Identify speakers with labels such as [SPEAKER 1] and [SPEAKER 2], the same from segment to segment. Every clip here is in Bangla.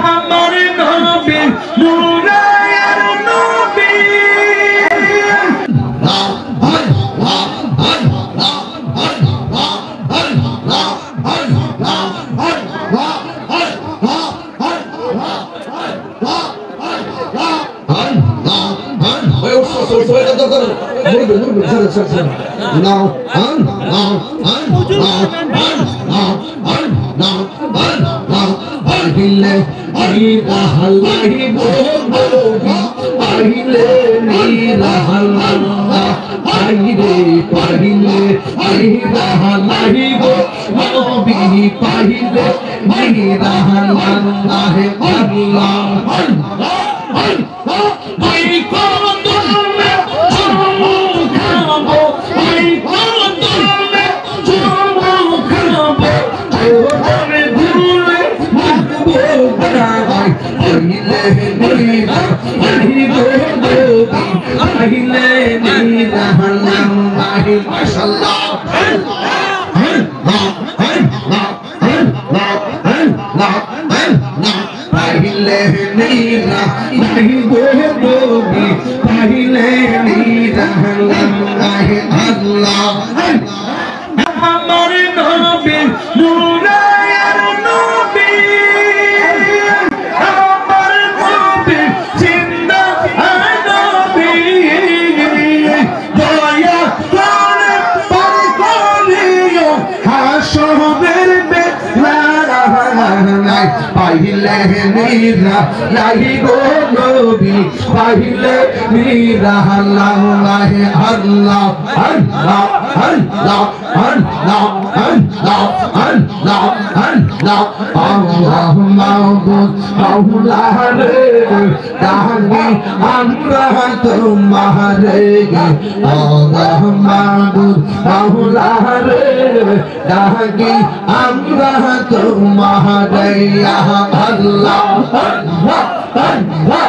[SPEAKER 1] আমার নবী নূরের নবী আমার নবী নূরের নবী আমার নবী জিন্দা নবী দয়া করে পার করিও হাসরের বেলায় পাইলে নিরা লাহি গো নবী পাইলে নিরা আল্লাহ আল্লাহ আল্লাহ আল্লাহ আল্লাহ আল্লাহ আল্লাহ আল্লাহ আল্লাহ মাবুদ মাওলা রে ডাকি আমরা তোমারে আল্লাহ মাবুদ মাওলা রে ডাকি আমরা তোমারে আল্লাহ আল্লাহ আল্লাহ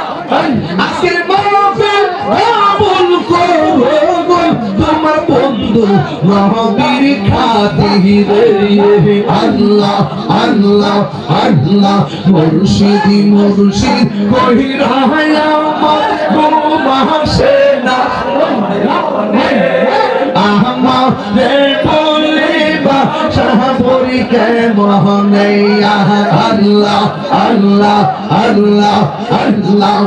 [SPEAKER 1] আজকের মাহফিল কবুল করো তোমার বন্ধু নবীর খাতিরে আল্লাহ আল্লাহ আল্লাহ মুর্শিদি মুর্শিদ কহিরা আমার গো মহাসেনা আমারে বলিবা শাহপুরি কে মোহনে আল্লাহ আল্লাহ আল্লাহ আল্লাহ